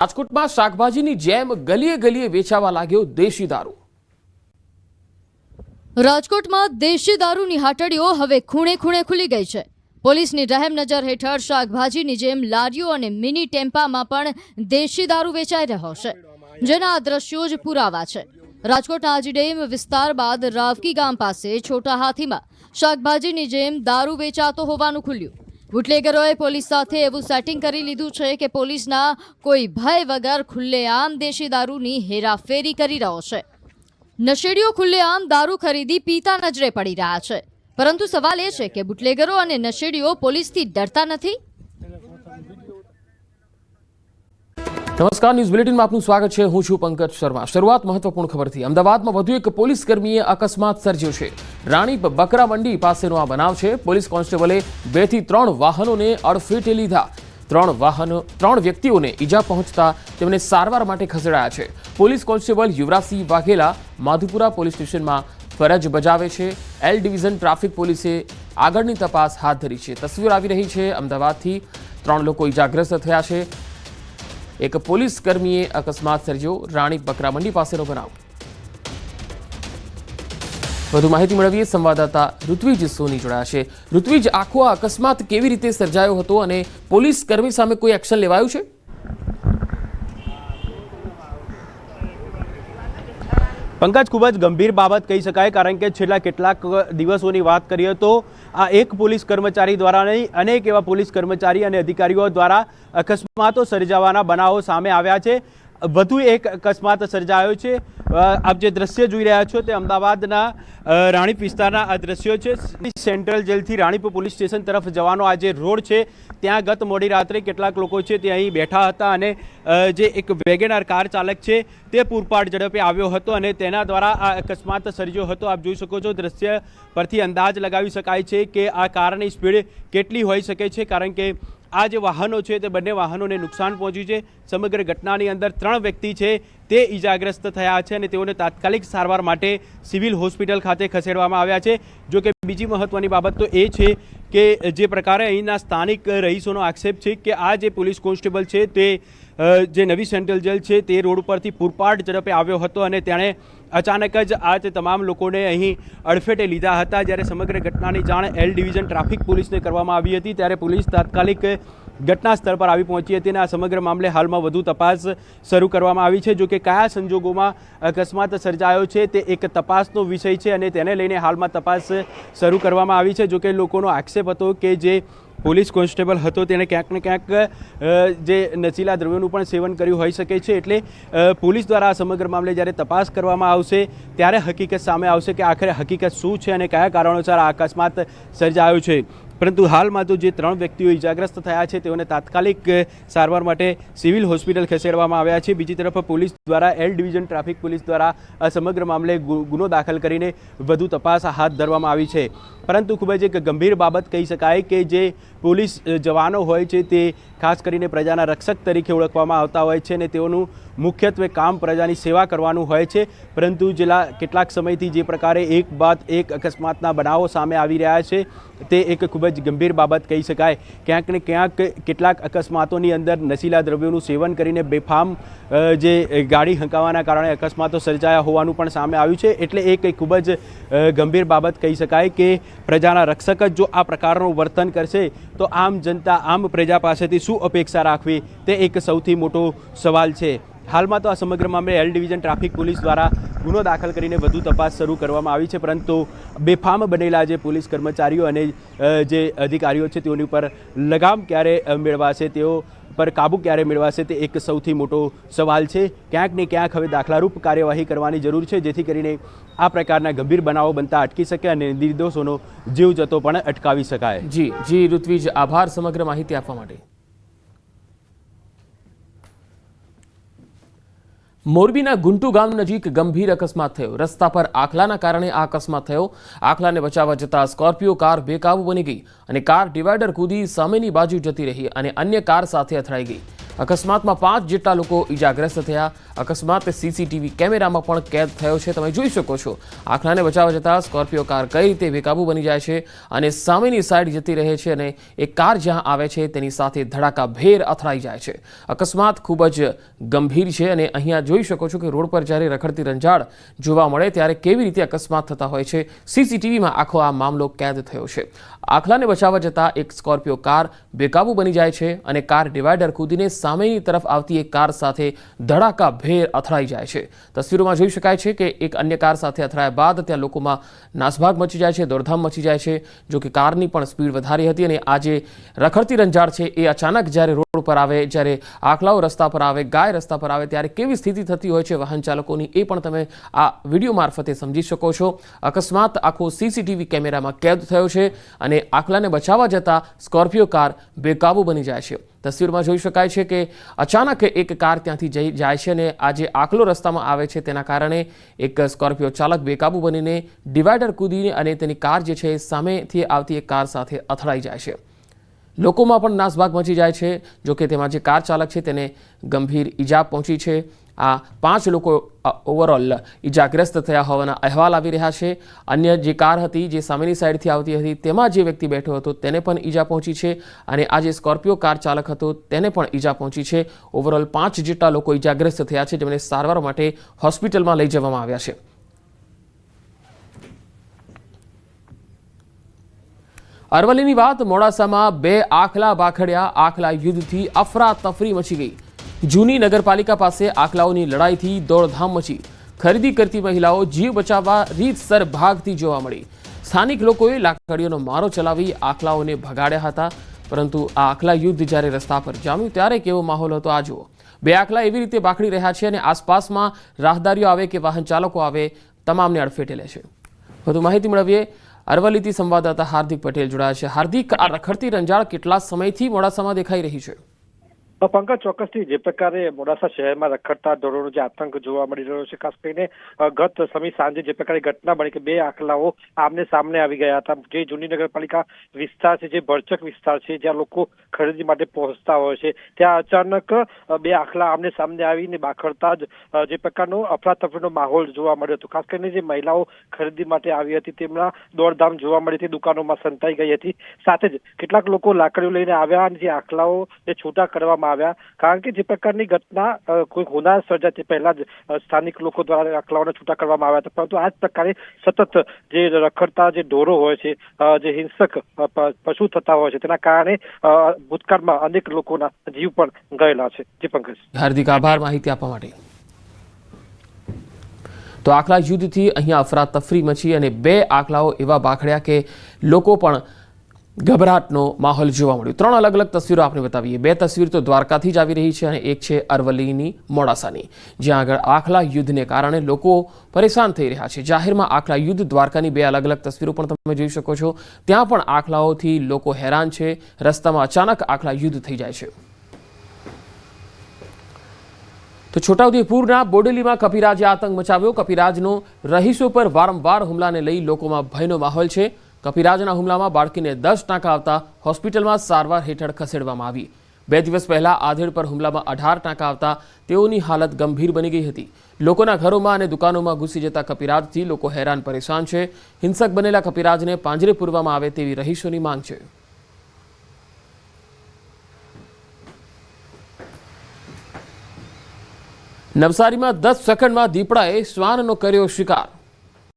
રાજકોટમાં શાકભાજીની જેમ ગલીએ ગલીએ વેચાવા લાગ્યો દેશી દારૂ। રાજકોટમાં દેશી દારૂની હાટડીઓ હવે ખૂણે ખૂણે ખુલી ગઈ છે। પોલીસની રહેમ નજર હેઠળ શાકભાજીની જેમ લારીઓ અને મિની ટેમ્પામાં પણ દેશી દારૂ વેચાઈ રહ્યો છે, જેના આ દ્રશ્યો જ પુરાવા છે। રાજકોટના આજીડેમ વિસ્તાર બાદ રાવકી ગામ પાસે છોટા હાથીમાં શાકભાજીની જેમ દારૂ વેચાતો હોવાનું ખુલ્યું। બુટલેગરોએ પોલીસ સાથે એવું સેટિંગ કરી લીધું છે કે પોલીસના કોઈ ભય વગર ખુલ્લેઆમ દેશી દારૂની હેરાફેરી કરી રહ્યો છે। નશેડીઓ ખુલ્લેઆમ દારૂ ખરીદી પીતા નજરે પડી રહ્યા છે, પરંતુ સવાલ એ છે કે બુટલેગરો અને નશેડીઓ પોલીસથી ડરતા નથી। નમસ્કાર, ન્યૂઝ બુલેટિનમાં આપનું સ્વાગત છે। હું છું પંકજ શર્મા। શરૂઆત મહત્વપૂર્ણ ખબરથી। અમદાવાદમાં વધુ એક પોલીસ કર્મીએ અકસ્માત સર્જ્યો છે। રાણી બકરા મંડી પાસેનો આ બનાવ છે। પોલીસ કોન્સ્ટેબલે 2 થી 3 વાહનોને અડફેટે લીધા। 3 વ્યક્તિઓને ઈજા પહોંચતા તેમને સારવાર માટે ખસેડાયા છે। Police constable Yuvrajsinh Vaghela Madhupura police સ્ટેશનમાં ફરજ બજાવે છે। એલ ડિવિઝન ટ્રાફિક પોલીસે આગળની તપાસ હાથ ધરી છે। તસવીર આવી રહી છે અમદાવાદથી। 3 લોકો ઈજાગ્રસ્ત થયા છે। એક પોલીસ કર્મીએ અકસ્માત સર્જ્યો। રાણી બકરા મંડી પાસેનો બનાવ। વધુ માહિતી મેળવીએ સંવાદદાતા ઋત્વિજ સોની જોડાયા છે। ઋત્વિજ, આખો આ અકસ્માત કેવી રીતે સર્જાયો હતો અને પોલીસ કર્મી સામે કોઈ એક્શન લેવાયું છે? પંકજ, ખૂબ જ ગંભીર બાબત કહી શકાય, કારણ કે છેલ્લા કેટલાક દિવસોની વાત કરીએ તો આ એક પોલીસ કર્મચારી દ્વારા નહીં, અનેક એવા પોલીસ કર્મચારી અને અધિકારીઓ દ્વારા અકસ્માતો સર્જાવાના બનાવો સામે આવ્યા છે। વધુ એક અકસ્માત સર્જાયો છે। આપ જે દ્રશ્ય જોઈ રહ્યા છો તે અમદાવાદના રાણીપ વિસ્તારના આ દ્રશ્યો છે। સેન્ટ્રલ જેલથી રાણીપ પોલીસ સ્ટેશન તરફ જવાનો આ જે રોડ છે ત્યાં ગત મોડી રાત્રે કેટલાક લોકો છે તે અહીં બેઠા હતા અને જે એક વેગેનાર કાર ચાલક છે તે પૂરપાટ ઝડપે આવ્યો હતો અને તેના દ્વારા આ અકસ્માત સર્જ્યો હતો। આપ જોઈ શકો છો, દ્રશ્ય પરથી અંદાજ લગાવી શકાય છે કે આ કારની સ્પીડ કેટલી હોઈ શકે છે, કારણ કે આ જે વાહનો છે તે બંને વાહનોને નુકસાન પહોંચ્યું છે। સમગ્ર ઘટનાની અંદર 3 વ્યક્તિ છે તે ઈજાગ્રસ્ત થયા છે અને તેઓને તાત્કાલિક સારવાર માટે સિવિલ હોસ્પિટલ ખાતે ખસેડવામાં આવ્યા છે। જો કે બીજી મહત્વની બાબત તો એ છે કે જે પ્રકારે અહીંના સ્થાનિક રહીશોનો આક્ષેપ છે કે આ જે પોલીસ કોન્સ્ટેબલ છે તે જે નવી સેન્ટ્રલ જેલ છે તે રોડ પરથી પૂરપાટ ઝડપે આવ્યો હતો અને તેણે અચાનક જ આ તે તમામ લોકોને અહીં અડફેટે લીધા હતા। જ્યારે સમગ્ર ઘટનાની જાણ એલ ડિવિઝન ટ્રાફિક પોલીસને કરવામાં આવી હતી ત્યારે પોલીસ તાત્કાલિક ઘટના સ્થળ પર આવી પહોંચી હતી અને આ સમગ્ર મામલે હાલમાં વધુ તપાસ શરૂ કરવામાં આવી છે। જો કે કયા સંજોગોમાં અકસ્માત સર્જાયો છે તે એક તપાસનો વિષય છે અને તેને લઈને હાલમાં તપાસ શરૂ કરવામાં આવી છે। જો કે લોકોનો આક્ષેપ હતો કે જે પોલીસ કોન્સ્ટેબલ હતો તેણે ક્યાંક ને ક્યાંક જે નશીલા દ્રવ્યોનું પણ સેવન કર્યું હોઈ શકે છે, એટલે પોલીસ દ્વારા આ સમગ્ર મામલે જ્યારે તપાસ કરવામાં આવશે ત્યારે હકીકત સામે આવશે કે આખરે હકીકત શું છે અને કયા કારણોસર આ અકસ્માત સર્જાયો છે। પરંતુ હાલમાં તો જે 3 વ્યક્તિઓ ઈજાગ્રસ્ત થયા છે તેઓને તાત્કાલિક સારવાર માટે સિવિલ હોસ્પિટલ ખસેડવામાં આવ્યા છે। બીજી તરફ પોલીસ દ્વારા એલ ડિવિઝન ટ્રાફિક પોલીસ દ્વારા આ સમગ્ર મામલે ગુનો દાખલ કરીને વધુ તપાસ હાથ ધરવામાં આવી છે। પરંતુ ખૂબ જ એક ગંભીર બાબત કહી શકાય કે જે પોલીસ જવાનો હોય છે તે ખાસ કરીને પ્રજાના રક્ષક તરીકે ઓળખવામાં આવતા હોય છે અને તેઓનું મુખ્યત્વે કામ પ્રજાની સેવા કરવાનું હોય છે। પરંતુ છેલ્લા કેટલાક સમયથી જે પ્રકારે એક બાદ એક અકસ્માતના બનાવો સામે આવી રહ્યા છે તે એક ખૂબ જ ગંભીર બાબત કહી શકાય। ક્યાંક ને ક્યાંક કેટલાક અકસ્માતોની અંદર નશીલા દ્રવ્યોનું સેવન કરીને બેફામ જે ગાડી હંકાવાના કારણે અકસ્માતો સર્જાયા હોવાનું પણ સામે આવ્યું છે। એટલે એક ખૂબ જ ગંભીર બાબત કહી શકાય કે પ્રજાના રક્ષક જ જો આ પ્રકારનું વર્તન કરશે તો આમ જનતા, આમ પ્રજા પાસેથી શું અપેક્ષા રાખવી તે એક સૌથી મોટો સવાલ છે। હાલમાં તો આ સમગ્ર મામલે એલ ડિવિઝન ટ્રાફિક પોલીસ દ્વારા ગુનો દાખલ કરીને વધુ તપાસ શરૂ કરવામાં આવી છે, પરંતુ બેફામ બનેલા જે પોલીસ કર્મચારીઓ અને જે અધિકારીઓ છે તેઓની ઉપર લગામ ક્યારે મેળવાશે, તેઓ પર કાબુ ક્યારે મેળવાશે તે એક સૌથી મોટો સવાલ છે। ક્યાંક ને ક્યાંક હવે દાખલારૂપ કાર્યવાહી કરવાની જરૂર છે, જેથી કરીને આ પ્રકારના ગંભીર બનાવો બનતા અટકી શકે અને નિર્દોષોનો જીવ જતો પણ અટકાવી શકાય। જી ઋત્વિજ, આભાર સમગ્ર માહિતી આપવા માટે। મોરબીના ગુંટુ ગામ નજીક ગંભીર અકસ્માત થયો। રસ્તા પર આખલાના કારણે આ અકસ્માત થયો। આખલાને બચાવવા જતા સ્કોર્પિયો કાર બેકાબુ બની ગઈ અને કાર ડિવાઈડર કૂદી સામેની બાજુ જતી રહી અને અન્ય કાર સાથે અથડાઈ ગઈ। અકસ્માતમાં 5 જેટલા લોકો ઈજાગ્રસ્ત થયા. અકસ્માત સીસીટીવી કેમેરામાં પણ કેદ થયો છે. તમે જોઈ શકો છો આખલાને બચાવવા જતાં સ્કોર્પિયો કાર કઈ રીતે બેકાબુ બની જાય છે અને સામેની સાઈડ જતી રહે છે અને એ કાર જ્યાં આવે છે તેની સાથે ધડાકાભેર અથડાઈ જાય છે. અકસ્માત ખૂબ જ ગંભીર છે અને અહીંયા જોઈ શકો છો કે રોડ પર જ્યારે રખડતી રંજાડ જોવા મળે ત્યારે કેવી રીતે અકસ્માત થતા હોય છે. સીસીટીવીમાં આખો આ મામલો કેદ થયો છે. આખલાને બચાવવા જતાં એક સ્કોર્પિયો કાર બેકાબુ બની જાય છે અને કાર ડિવાઈડર કૂદીને સામેની તરફ આવતી એક કાર સાથે ધડાકાભેર અથડાઈ જાય છે. તસવીરોમાં જોઈ શકાય છે કે એક અન્ય કાર સાથે અથડાયા બાદ ત્યાં લોકોમાં નાસભાગ મચી જાય છે, દોડધામ મચી જાય છે. જો કે કારની પણ સ્પીડ વધારી હતી અને આ જે રખડતી રંજાડ છે એ અચાનક જ્યારે રોડ પર આવે, જ્યારે આખલાઓ રસ્તા પર આવે, ગાય રસ્તા પર આવે ત્યારે કેવી સ્થિતિ થતી હોય છે વાહન ચાલકોની એ પણ તમે આ વિડીયો મારફતે સમજી શકો છો. અકસ્માત આખો સીસીટીવી કેમેરામાં કેદ થયો છે અને આખલાને બચાવવા જતાં સ્કોર્પિયો કાર બેકાબુ બની જાય છે. તસવીરમાં જોઈ શકાય છે કે અચાનક એક કાર ત્યાંથી જાય છે અને આ જે આખલો રસ્તામાં આવે છે તેના કારણે એક સ્કોર્પિયો ચાલક બેકાબુ બનીને ડિવાઈડર કૂદીને અને તેની કાર જે છે સામેથી આવતી એક કાર સાથે અથડાઈ જાય છે. લોકોમાં પણ નાસભાગ મચી જાય છે. જો કે તેમાં જે કાર ચાલક છે તેને ગંભીર ઈજા પહોંચી છે. આ 5 લોકો ઓવરઓલ ઈજાગ્રસ્ત થયા હોવાના અહેવાલ આવી રહ્યા છે. અન્ય જે કાર હતી જે સામેની સાઈડથી આવતી હતી તેમાં જે વ્યક્તિ બેઠો હતો તેને પણ ઈજા પહોંચી છે અને આ જે સ્કોર્પિયો કાર ચાલક હતો તેને પણ ઈજા પહોંચી છે. ઓવરઓલ 5 જેટલા લોકો ઈજાગ્રસ્ત થયા છે જેમને સારવાર માટે હોસ્પિટલમાં લઈ જવામાં આવ્યા છે. અરવલ્લીની વાત, મોડાસામાં 2 આખલા બાખડ્યા. આખલા યુદ્ધથી અફરાતફરી મચી ગઈ. જૂની નગરપાલિકા પાસે આખલાઓની લડાઈથી દોડધામ મચી. ખરીદી કરતી મહિલાઓ જીવ બચાવવા રીતસર ભાગતી જોવા મળી. સ્થાનિક લોકોએ લાકડીઓનો મારો ચલાવી આખલાઓને ભગાડ્યા હતા. પરંતુ આ આખલા યુદ્ધ જ્યારે રસ્તા પર જામ્યું ત્યારે કેવો માહોલ હતો આ જુઓ. 2 આખલા એવી રીતે બાખડી રહ્યા છે અને આસપાસમાં રાહદારીઓ આવે કે વાહન ચાલકો આવે તમામને અડફેટે લે છે. વધુ માહિતી મેળવીએ. અરવલ્લીથી સંવાદદાતા હાર્દિક પટેલ જોડાયા છે. હાર્દિક, આ રખડતી રંજાડ કેટલા સમયથી મોડાસામાં દેખાઈ રહી છે? પંકજ, ચોક્કસથી જે પ્રકારે મોડાસા શહેરમાં રખડતા ઢોરોનો જે આતંક જોવા મળી રહ્યો છે, ખાસ કરીને ગત સમી સાંજે જે પ્રકારે ઘટના બની કે 2 આખલાઓ આમને સામને આવી ગયા હતા. જે જૂની નગરપાલિકા વિસ્તાર છે, જે ભરચક વિસ્તાર છે, જ્યાં લોકો ખરીદી માટે પહોંચતા હોય છે, ત્યાં અચાનક 2 આખલા આમને સામને આવીને બાખડતા જ જે પ્રકારનો અફરાતફરીનો માહોલ જોવા મળ્યો હતો. ખાસ કરીને જે મહિલાઓ ખરીદી માટે આવી હતી તેમના દોડધામ જોવા મળી હતી, દુકાનોમાં સંતાઈ ગઈ હતી. સાથે જ કેટલાક લોકો લાકડીઓ લઈને આવ્યા અને જે આખલાઓ છૂટા કરવામાં આવ્યા. કારણ કે જે પ્રકારની ઘટના કોઈ હોનાર સર્જાય તે પહેલા જ સ્થાનિક લોકો દ્વારા આખલાઓને છૂટા કરવામાં આવ્યા હતા. પરંતુ આ જ પ્રકારે સતત જે રખડતા જે ઢોરો હોય છે, જે હિંસક પશુ થતા હોય છે, તેના કારણે ભૂતકાળમાં અનેક લોકોના જીવ પણ ગયેલા છે. જી પંકજ. હાર્દિક આભાર માહિતી આપવા માટે. તો આખલા યુદ્ધથી અહીંયા અફરાતફરી મચી અને 2 આખલાઓ એવા બાખડ્યા કે લોકો પણ ગભરાટનો માહોલ જોવા મળ્યો. 3 અલગ અલગ તસવીરો આપણે બતાવીએ. 2 તસવીર તો દ્વારકાથી જ આવી રહી છે અને એક છે અરવલ્લીની મોડાસાની, જ્યાં આગળ આખલા યુદ્ધને કારણે લોકો પરેશાન થઈ રહ્યા છે. જાહેરમાં આખલા યુદ્ધ, દ્વારકાની 2 અલગ અલગ તસવીરો પણ તમે જોઈ શકો છો. ત્યાં પણ આખલાઓથી લોકો હેરાન છે. રસ્તામાં અચાનક આખલા યુદ્ધ થઈ જાય છે. તો છોટાઉદેપુરના બોડેલીમાં કપિરાજે આતંક મચાવ્યો. કપિરાજનો રહીશો પર વારંવાર હુમલાને લઈ લોકોમાં ભયનો માહોલ છે. કપિરાજના હુમલામાં બાળકીને 10 ટાંકા આવતા હોસ્પિટલમાં સારવાર હેઠળ ખસેડવામાં આવી. 2 દિવસ પહેલા આધેડ પર હુમલામાં 18 ટાંકા આવતા તેઓની હાલત ગંભીર બની ગઈ હતી. લોકોના ઘરોમાં અને દુકાનોમાં ઘૂસી જતા કપિરાજથી લોકો હેરાન પરેશાન છે. હિંસક બનેલા કપિરાજને પાંજરે પૂરવામાં આવે તેવી રહીશોની માંગ છે. નવસારીમાં 10 સેકન્ડમાં દીપડાએ શ્વાનનો કર્યો શિકાર.